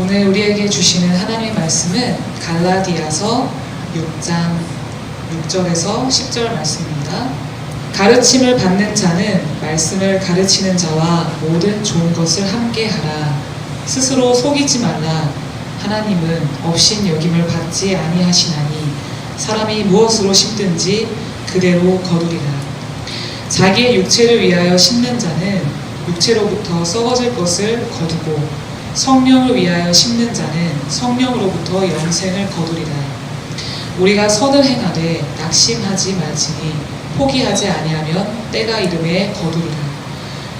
오늘 우리에게 주시는 하나님의 말씀은 갈라디아서 6장 6절에서 10절 말씀입니다. 가르침을 받는 자는 말씀을 가르치는 자와 모든 좋은 것을 함께 하라. 스스로 속이지 말라. 하나님은 업신 여김을 받지 아니하시나니 사람이 무엇으로 심든지 그대로 거두리라. 자기의 육체를 위하여 심는 자는 육체로부터 썩어질 것을 거두고 성령을 위하여 심는 자는 성령으로부터 영생을 거두리라. 우리가 선을 행하되 낙심하지 말지니 포기하지 아니하면 때가 이름에 거두리라.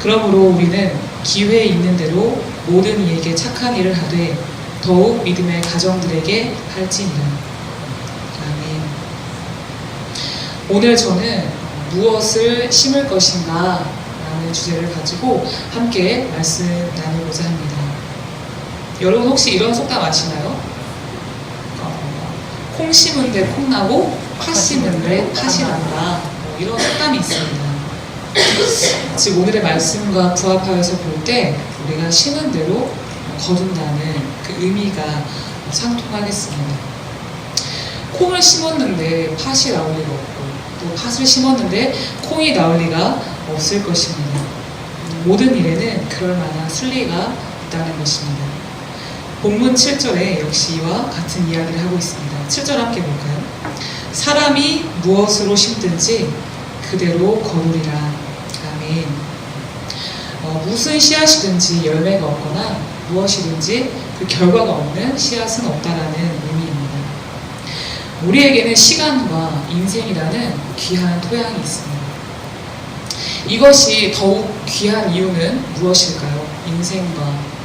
그러므로 우리는 기회 있는 대로 모든 이에게 착한 일을 하되 더욱 믿음의 가정들에게 할지니라. 아멘. 오늘 저는 무엇을 심을 것인가 라는 주제를 가지고 함께 말씀 나누고자 합니다. 여러분 혹시 이런 속담 아시나요? 콩 심은데 콩 나고 팥 심은데 팥이 난다. 이런 속담이 있습니다. 즉 오늘의 말씀과 부합하여서 볼 때 우리가 심은 대로 거둔다는 그 의미가 상통하겠습니다. 콩을 심었는데 팥이 나올 리가 없고 또 팥을 심었는데 콩이 나올 리가 없을 것입니다. 모든 일에는 그럴 만한 순리가 있다는 것입니다. 본문 7절에 역시 이와 같은 이야기를 하고 있습니다. 7절 함께 볼까요? 사람이 무엇으로 심든지 그대로 거두리라. 아멘. 무슨 씨앗이든지 열매가 없거나 무엇이든지 그 결과가 없는 씨앗은 없다라는 의미입니다. 우리에게는 시간과 인생이라는 귀한 토양이 있습니다. 이것이 더욱 귀한 이유는 무엇일까요? 인생과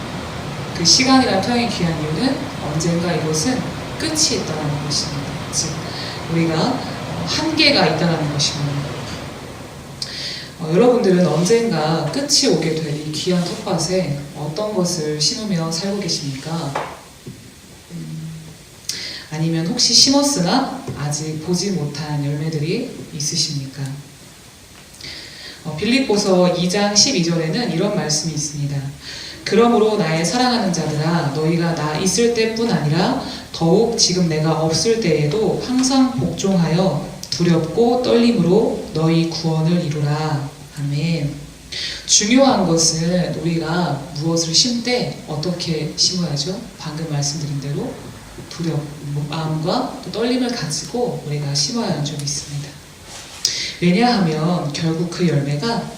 그 시간이라는 토양이 귀한 이유는 언젠가 이것은 끝이 있다는 것입니다. 즉 우리가 한계가 있다는 것입니다. 여러분들은 언젠가 끝이 오게 될 이 귀한 텃밭에 어떤 것을 심으며 살고 계십니까? 아니면 혹시 심었으나 아직 보지 못한 열매들이 있으십니까? 빌립보서 2장 12절에는 이런 말씀이 있습니다. 그러므로 나의 사랑하는 자들아 너희가 나 있을 때뿐 아니라 더욱 지금 내가 없을 때에도 항상 복종하여 두렵고 떨림으로 너희 구원을 이루라. 아멘. 중요한 것은 우리가 무엇을 심때 어떻게 심어야죠? 방금 말씀드린 대로 마음과 또 떨림을 가지고 우리가 심어야 하는 점이 있습니다. 왜냐하면 결국 그 열매가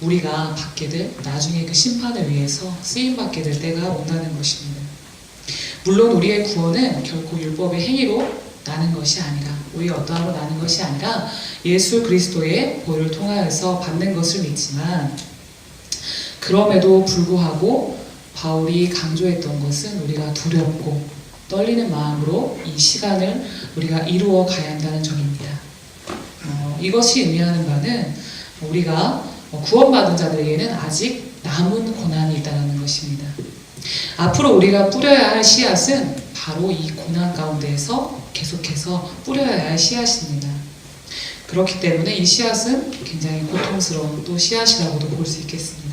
우리가 받게 될 나중에 그 심판을 위해서 쓰임받게 될 때가 온다는 것입니다. 물론 우리의 구원은 결코 율법의 행위로 나는 것이 아니라 우리가 어떠함으로 나는 것이 아니라 예수 그리스도의 보혈을 통하여서 받는 것을 믿지만 그럼에도 불구하고 바울이 강조했던 것은 우리가 두렵고 떨리는 마음으로 이 시간을 우리가 이루어 가야 한다는 점입니다. 이것이 의미하는 바는 우리가 구원받은 자들에게는 아직 남은 고난이 있다는 것입니다. 앞으로 우리가 뿌려야 할 씨앗은 바로 이 고난 가운데에서 계속해서 뿌려야 할 씨앗입니다. 그렇기 때문에 이 씨앗은 굉장히 고통스러운 또 씨앗이라고도 볼 수 있겠습니다.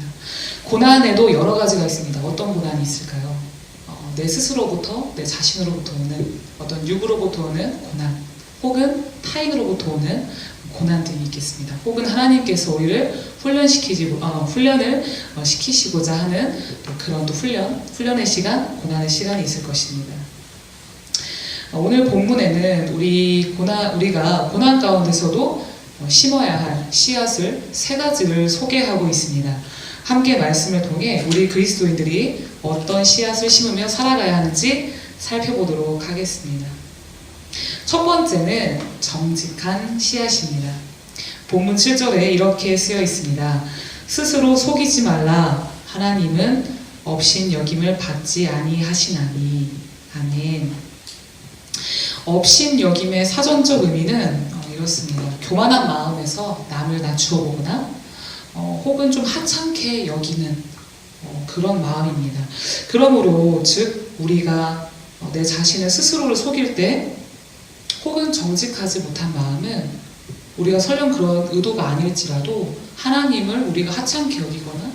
고난에도 여러 가지가 있습니다. 어떤 고난이 있을까요? 내 스스로부터, 내 자신으로부터 오는 어떤 육으로부터 오는 고난, 혹은 타인으로부터 오는 고난들이 있겠습니다. 혹은 하나님께서 우리를 훈련을 시키시고자 하는 그런 또 훈련의 시간, 고난의 시간이 있을 것입니다. 오늘 본문에는 우리가 고난 가운데서도 심어야 할 씨앗을 세 가지를 소개하고 있습니다. 함께 말씀을 통해 우리 그리스도인들이 어떤 씨앗을 심으며 살아가야 하는지 살펴보도록 하겠습니다. 첫 번째는 정직한 씨앗입니다. 본문 7절에 이렇게 쓰여 있습니다. 스스로 속이지 말라. 하나님은 업신 여김을 받지 아니하시나니. 아멘. 업신 여김의 사전적 의미는 이렇습니다. 교만한 마음에서 남을 낮추어 보거나 혹은 좀 하찮게 여기는 그런 마음입니다. 그러므로 즉 우리가 내 자신을 스스로를 속일 때 혹은 정직하지 못한 마음은 우리가 설령 그런 의도가 아닐지라도 하나님을 우리가 하찮게 여기거나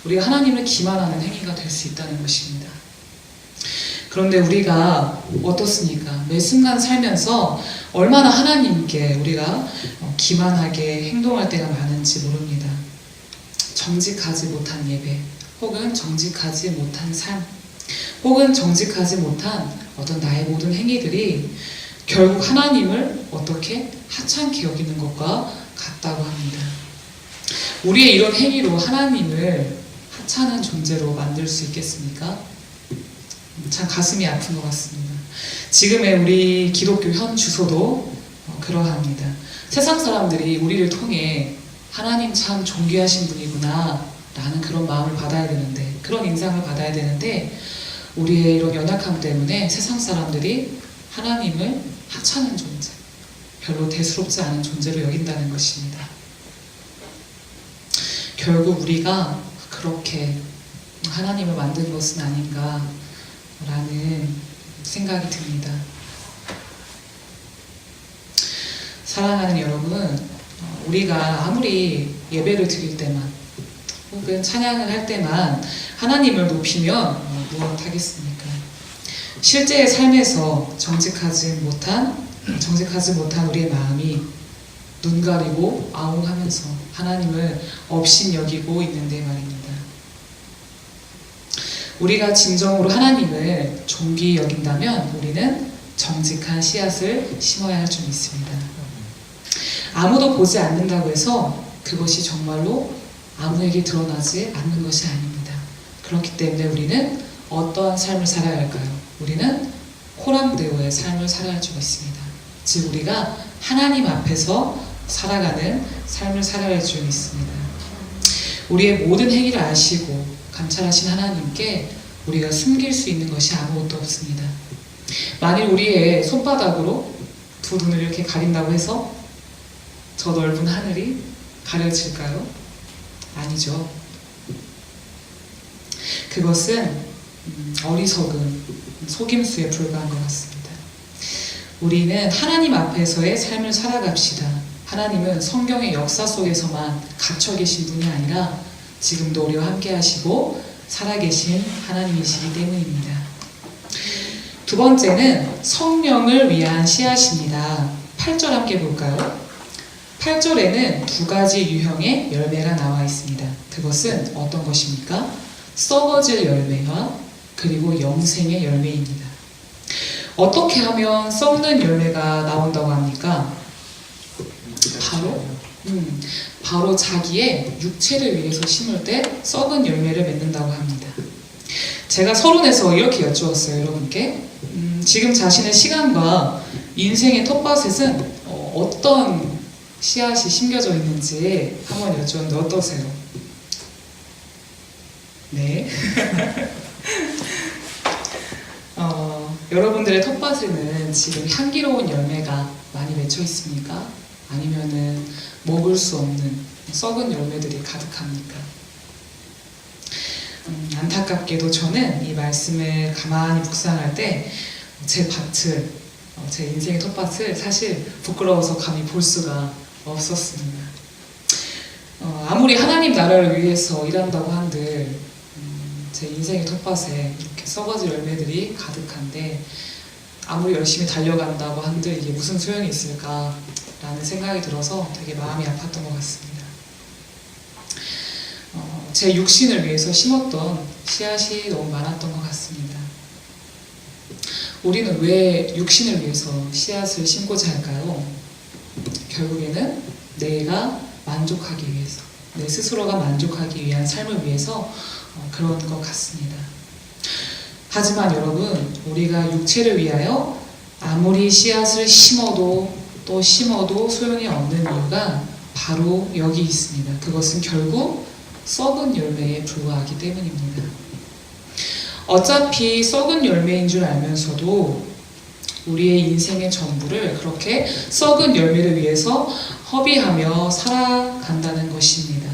우리가 하나님을 기만하는 행위가 될 수 있다는 것입니다. 그런데 우리가 어떻습니까? 매 순간 살면서 얼마나 하나님께 우리가 기만하게 행동할 때가 많은지 모릅니다. 정직하지 못한 예배, 혹은 정직하지 못한 삶, 혹은 정직하지 못한 어떤 나의 모든 행위들이 결국 하나님을 어떻게 하찮게 여기는 것과 같다고 합니다. 우리의 이런 행위로 하나님을 하찮은 존재로 만들 수 있겠습니까? 참 가슴이 아픈 것 같습니다. 지금의 우리 기독교 현 주소도 그러합니다. 세상 사람들이 우리를 통해 하나님 참 존귀하신 분이구나 라는 그런 마음을 받아야 되는데, 그런 인상을 받아야 되는데, 우리의 이런 연약함 때문에 세상 사람들이 하나님을 하찮은 존재, 별로 대수롭지 않은 존재로 여긴다는 것입니다. 결국 우리가 그렇게 하나님을 만든 것은 아닌가 라는 생각이 듭니다. 사랑하는 여러분, 우리가 아무리 예배를 드릴 때만 혹은 찬양을 할 때만 하나님을 높이면 무엇하겠습니까? 실제의 삶에서 정직하지 못한 우리의 마음이 눈 가리고 아웅하면서 하나님을 업신여기고 있는데 말입니다. 우리가 진정으로 하나님을 존귀히 여긴다면 우리는 정직한 씨앗을 심어야 할 줄 믿습니다. 아무도 보지 않는다고 해서 그것이 정말로 아무에게 드러나지 않는 것이 아닙니다. 그렇기 때문에 우리는 어떠한 삶을 살아야 할까요? 우리는 코람데오의 삶을 살아야 할 줄 믿습니다. 즉 우리가 하나님 앞에서 살아가는 삶을 살아야 할 줄 믿습니다. 우리의 모든 행위를 아시고 감찰하신 하나님께 우리가 숨길 수 있는 것이 아무것도 없습니다. 만일 우리의 손바닥으로 두 눈을 이렇게 가린다고 해서 저 넓은 하늘이 가려질까요? 아니죠. 그것은 어리석은 속임수에 불과한 것 같습니다. 우리는 하나님 앞에서의 삶을 살아갑시다. 하나님은 성경의 역사 속에서만 갇혀 계신 분이 아니라 지금도 우리와 함께 하시고 살아계신 하나님이시기 때문입니다. 두 번째는 성령을 위한 씨앗입니다. 8절 함께 볼까요? 8절에는 두 가지 유형의 열매가 나와 있습니다. 그것은 어떤 것입니까? 썩어질 열매와 그리고 영생의 열매입니다. 어떻게 하면 썩는 열매가 나온다고 합니까? 바로 자기의 육체를 위해서 심을 때 썩은 열매를 맺는다고 합니다. 제가 서론에서 이렇게 여쭈었어요, 여러분께. 지금 자신의 시간과 인생의 텃밭에는 어떤 씨앗이 심겨져 있는지 한번 여쭈었는데 어떠세요? 네. 여러분들의 텃밭에는 지금 향기로운 열매가 많이 맺혀 있습니까? 아니면은 먹을 수 없는 썩은 열매들이 가득합니까? 안타깝게도 저는 이 말씀을 가만히 묵상할 때 제 밭을, 제 인생의 텃밭을 사실 부끄러워서 감히 볼 수가 없었습니다. 아무리 하나님 나라를 위해서 일한다고 한들 제 인생의 텃밭에 이렇게 썩어질 열매들이 가득한데 아무리 열심히 달려간다고 한들 이게 무슨 소용이 있을까라는 생각이 들어서 되게 마음이 아팠던 것 같습니다. 제 육신을 위해서 심었던 씨앗이 너무 많았던 것 같습니다. 우리는 왜 육신을 위해서 씨앗을 심고자 할까요? 결국에는 내가 만족하기 위해서, 내 스스로가 만족하기 위한 삶을 위해서 그런 것 같습니다. 하지만 여러분, 우리가 육체를 위하여 아무리 씨앗을 심어도 또 심어도 소용이 없는 이유가 바로 여기 있습니다. 그것은 결국 썩은 열매에 불과하기 때문입니다. 어차피 썩은 열매인 줄 알면서도 우리의 인생의 전부를 그렇게 썩은 열매를 위해서 허비하며 살아간다는 것입니다.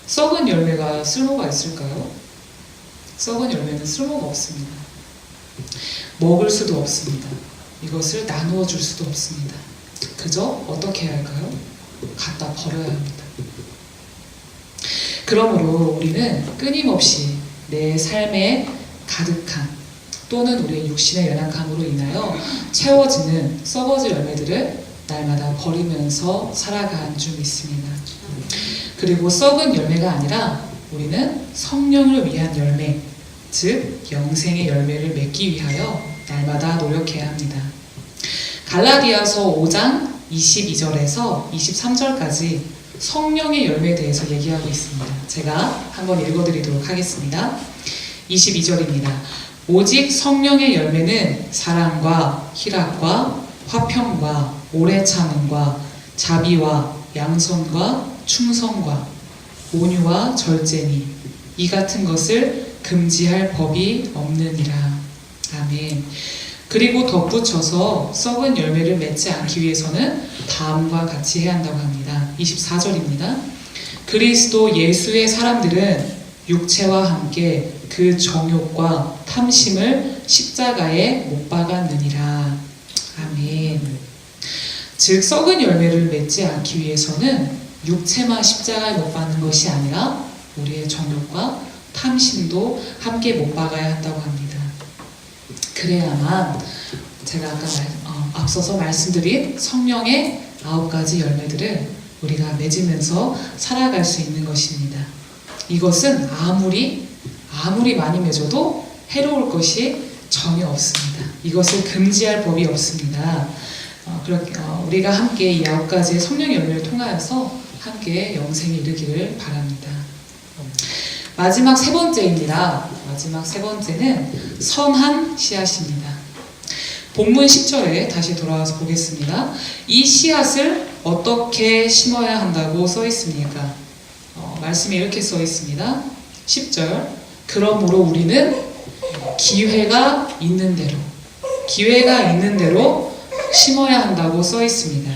썩은 열매가 쓸모가 있을까요? 썩은 열매는 쓸모가 없습니다. 먹을 수도 없습니다. 이것을 나누어 줄 수도 없습니다. 그저 어떻게 해야 할까요? 갖다 버려야 합니다. 그러므로 우리는 끊임없이 내 삶에 가득한 또는 우리의 육신의 연약함으로 인하여 채워지는 썩어질 열매들을 날마다 버리면서 살아간 줄 믿습니다. 그리고 썩은 열매가 아니라 우리는 성령을 위한 열매, 즉 영생의 열매를 맺기 위하여 날마다 노력해야 합니다. 갈라디아서 5장 22절에서 23절까지 성령의 열매에 대해서 얘기하고 있습니다. 제가 한번 읽어드리도록 하겠습니다. 22절입니다. 오직 성령의 열매는 사랑과 희락과 화평과 오래 참음과 자비와 양선과 충성과 온유와 절제니 이 같은 것을 금지할 법이 없느니라. 아멘. 그리고 덧붙여서 썩은 열매를 맺지 않기 위해서는 다음과 같이 해야 한다고 합니다. 24절입니다. 그리스도 예수의 사람들은 육체와 함께 그 정욕과 탐심을 십자가에 못 박았느니라. 아멘. 즉 썩은 열매를 맺지 않기 위해서는 육체만 십자가에 못 박는 것이 아니라 우리의 정욕과 탐심도 함께 못 박아야 한다고 합니다. 그래야만 제가 아까 앞서서 말씀드린 성령의 9가지 열매들을 우리가 맺으면서 살아갈 수 있는 것입니다. 이것은 아무리 많이 맺어도 해로울 것이 전혀 없습니다. 이것을 금지할 법이 없습니다. 우리가 함께 이 9가지의 성령의 열매를 통하여서 함께 영생에 이르기를 바랍니다. 마지막 세 번째입니다. 마지막 세 번째는 선한 씨앗입니다. 본문 10절에 다시 돌아와서 보겠습니다. 이 씨앗을 어떻게 심어야 한다고 써 있습니까? 말씀에 이렇게 써 있습니다. 10절. 그러므로 우리는 기회가 있는 대로 심어야 한다고 써 있습니다.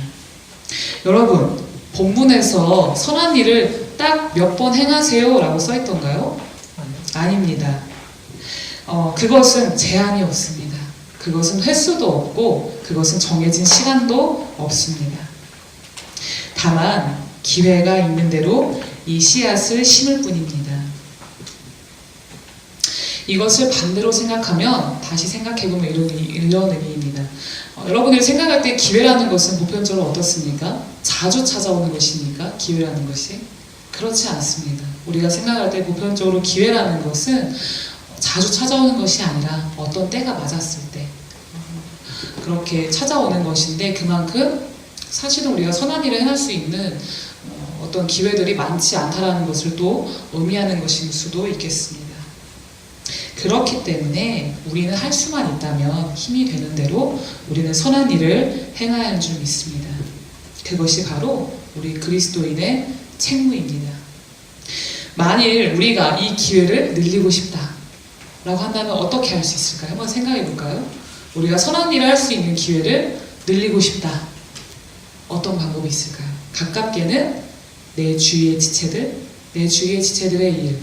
여러분, 본문에서 선한 일을 딱 몇 번 행하세요 라고 써 있던가요? 아닙니다. 그것은 제한이 없습니다. 그것은 횟수도 없고 그것은 정해진 시간도 없습니다. 다만 기회가 있는 대로 이 씨앗을 심을 뿐입니다. 이것을 반대로 생각하면 다시 생각해보면 이런 의미입니다. 여러분들이 생각할 때 기회라는 것은 보편적으로 어떻습니까? 자주 찾아오는 것입니까? 기회라는 것이? 그렇지 않습니다. 우리가 생각할 때 보편적으로 기회라는 것은 자주 찾아오는 것이 아니라 어떤 때가 맞았을 때 그렇게 찾아오는 것인데, 그만큼 사실은 우리가 선한 일을 행할 수 있는 어떤 기회들이 많지 않다라는 것을 또 의미하는 것일 수도 있겠습니다. 그렇기 때문에 우리는 할 수만 있다면 힘이 되는 대로 우리는 선한 일을 행해야 하는 줄 믿습니다. 그것이 바로 우리 그리스도인의 책무입니다. 만일 우리가 이 기회를 늘리고 싶다 라고 한다면 어떻게 할 수 있을까요? 한번 생각해 볼까요? 우리가 선한 일을 할 수 있는 기회를 늘리고 싶다. 어떤 방법이 있을까요? 가깝게는 내 주위의 지체들의 일,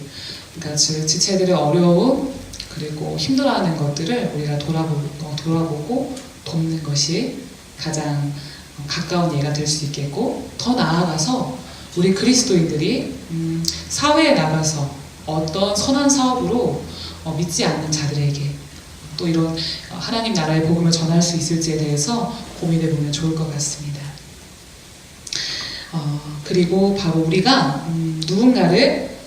그러니까 지체들의 어려움 그리고 힘들어하는 것들을 우리가 돌아보고 돕는 것이 가장 가까운 예가 될 수 있겠고, 더 나아가서 우리 그리스도인들이 사회에 나가서 어떤 선한 사업으로 믿지 않는 자들에게 또 이런 하나님 나라의 복음을 전할 수 있을지에 대해서 고민해 보면 좋을 것 같습니다. 그리고 바로 우리가 누군가를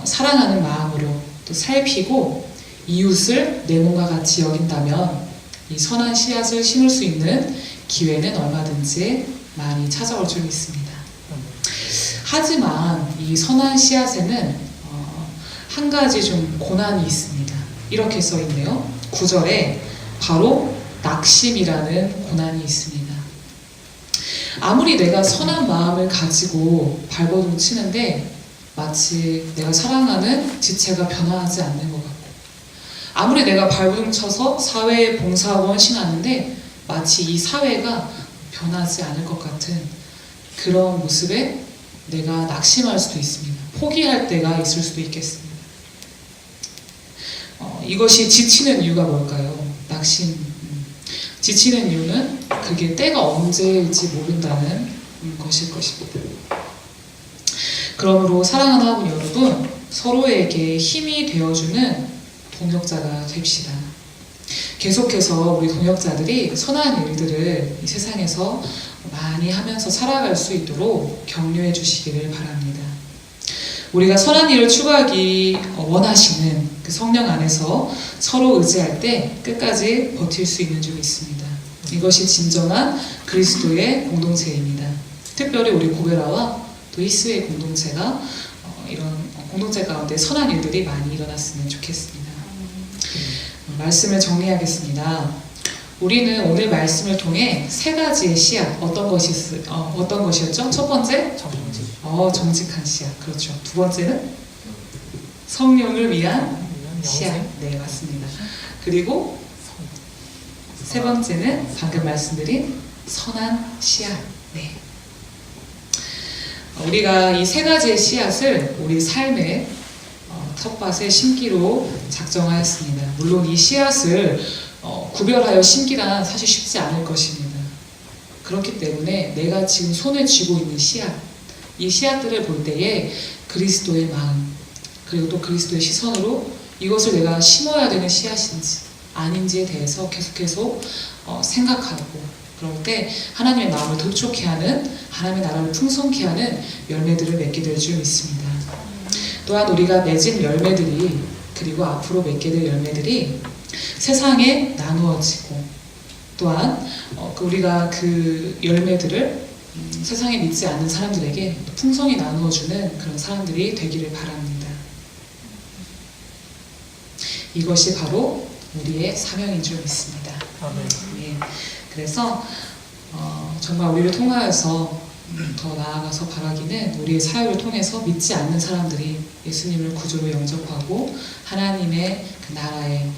사랑하는 마음으로 또 살피고 이웃을 내 몸과 같이 여긴다면 이 선한 씨앗을 심을 수 있는 기회는 얼마든지 많이 찾아올 줄 믿습니다. 하지만 이 선한 씨앗에는 한 가지 좀 고난이 있습니다. 이렇게 써 있네요. 9절에 바로 낙심이라는 고난이 있습니다. 아무리 내가 선한 마음을 가지고 발버둥 치는데 마치 내가 사랑하는 지체가 변화하지 않는 것 같고, 아무리 내가 발버둥 쳐서 사회에 봉사하고 헌신하는데 마치 이 사회가 변하지 않을 것 같은 그런 모습에 내가 낙심할 수도 있습니다. 포기할 때가 있을 수도 있겠습니다. 이것이 지치는 이유가 뭘까요? 지치는 이유는 그게 때가 언제일지 모른다는 것일 것입니다. 그러므로 사랑하는 하나님 여러분, 서로에게 힘이 되어주는 동역자가 됩시다. 계속해서 우리 동역자들이 선한 일들을 이 세상에서 많이 하면서 살아갈 수 있도록 격려해 주시기를 바랍니다. 우리가 선한 일을 추구하기 원하시는 그 성령 안에서 서로 의지할 때 끝까지 버틸 수 있는 줄이 있습니다. 이것이 진정한 그리스도의 공동체입니다. 특별히 우리 고베라와 또 히스의 공동체가 이런 공동체 가운데 선한 일들이 많이 일어났으면 좋겠습니다. 말씀을 정리하겠습니다. 우리는 오늘 말씀을 통해 세 가지의 씨앗, 어떤 것이었죠? 첫 번째? 정직한 씨앗. 그렇죠. 두 번째는? 성령을 위한 씨앗. 네, 맞습니다. 그리고 세 번째는 방금 말씀드린 선한 씨앗. 네. 우리가 이 세 가지의 씨앗을 우리 삶의 텃밭에 심기로 작정하였습니다. 물론 이 씨앗을 구별하여 심기란 사실 쉽지 않을 것입니다. 그렇기 때문에 내가 지금 손에 쥐고 있는 씨앗, 이 씨앗들을 볼 때에 그리스도의 마음, 그리고 또 그리스도의 시선으로 이것을 내가 심어야 되는 씨앗인지 아닌지에 대해서 계속해서 생각하고, 그럴 때 하나님의 마음을 도촉케 하는, 하나님의 나라를 풍성케 하는 열매들을 맺게 될 줄 믿습니다. 또한 우리가 맺은 열매들이, 그리고 앞으로 맺게 될 열매들이 세상에 나누어지고, 또한 우리가 그 열매들을 세상에 믿지 않는 사람들에게 풍성히 나누어주는 그런 사람들이 되기를 바랍니다. 이것이 바로 우리의 사명인 줄 믿습니다. 예. 그래서 정말 우리를 통하여서 더 나아가서 바라기는 우리의 사역을 통해서 믿지 않는 사람들이 예수님을 구주로 영접하고 하나님의 그 나라의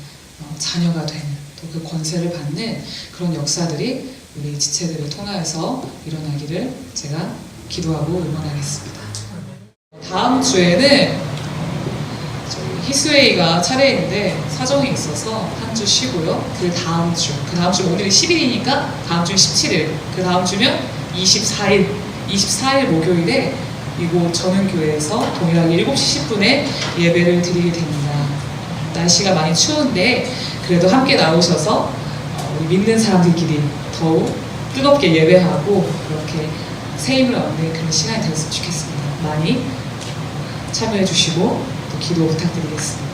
자녀가 되는, 또 그 권세를 받는 그런 역사들이 우리 지체들을 통하여서 일어나기를 제가 기도하고 응원하겠습니다. 다음 주에는 히스웨이가 차례인데 사정이 있어서 한 주 쉬고요. 그 다음 주 오늘이 10일이니까 다음 주는 17일, 그 다음 주면 24일 목요일에 이곳 전은교회에서 동일하게 7시 10분에 예배를 드리게 됩니다. 날씨가 많이 추운데 그래도 함께 나오셔서 우리 믿는 사람들끼리 더욱 뜨겁게 예배하고 그렇게 새 힘을 얻는 그런 시간이 되었으면 좋겠습니다. 많이 참여해 주시고 또 기도 부탁드리겠습니다.